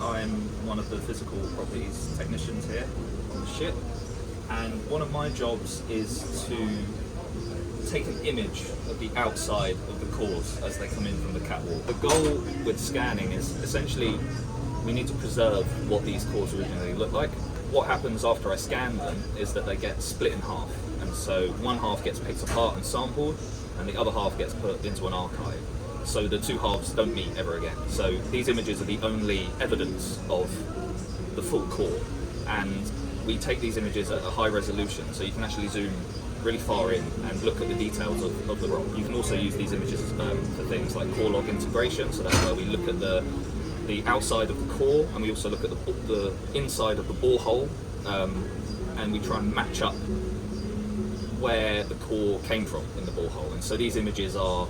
I'm one of the physical properties technicians here on the ship, and one of my jobs is to take an image of the outside of the cores as they come in from the catwalk. The goal with scanning is essentially we need to preserve what these cores originally look like. What happens after I scan them is that they get split in half, and so one half gets picked apart and sampled, and the other half gets put into an archive. So the two halves don't meet ever again. So these images are the only evidence of the full core, and we take these images at a high resolution, so you can actually zoom really far in and look at the details of the rock. You can also use these images for things like core log integration, so that's where we look at the outside of the core, and we also look at the inside of the borehole, and we try and match up where the core came from in the borehole. And so these images are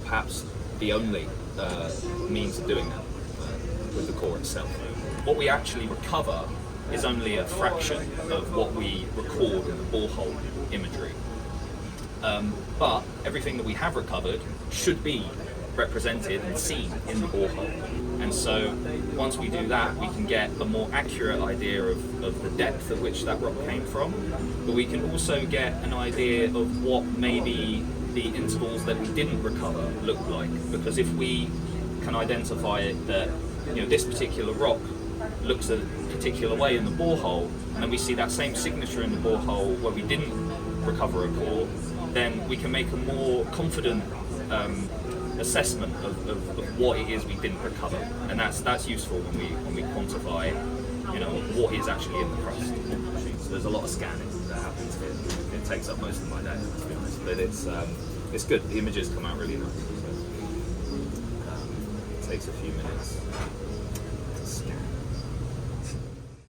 perhaps the only means of doing that with the core itself. What we actually recover is only a fraction of what we record in the borehole imagery. But everything that we have recovered should be represented and seen in the borehole. And so once we do that, we can get a more accurate idea of the depth at which that rock came from, but we can also get an idea of what maybe the intervals that we didn't recover look like. Because if we can identify that, you know, this particular rock looks a particular way in the borehole, and then we see that same signature in the borehole where we didn't recover a core, then we can make a more confident assessment of what it is we didn't recover, and that's useful when we quantify, you know, what is actually in the crust. So there's a lot of scanning that happens here. It takes up most of my day, to be honest, but it's good. The images come out really nice. So, it takes a few minutes to scan.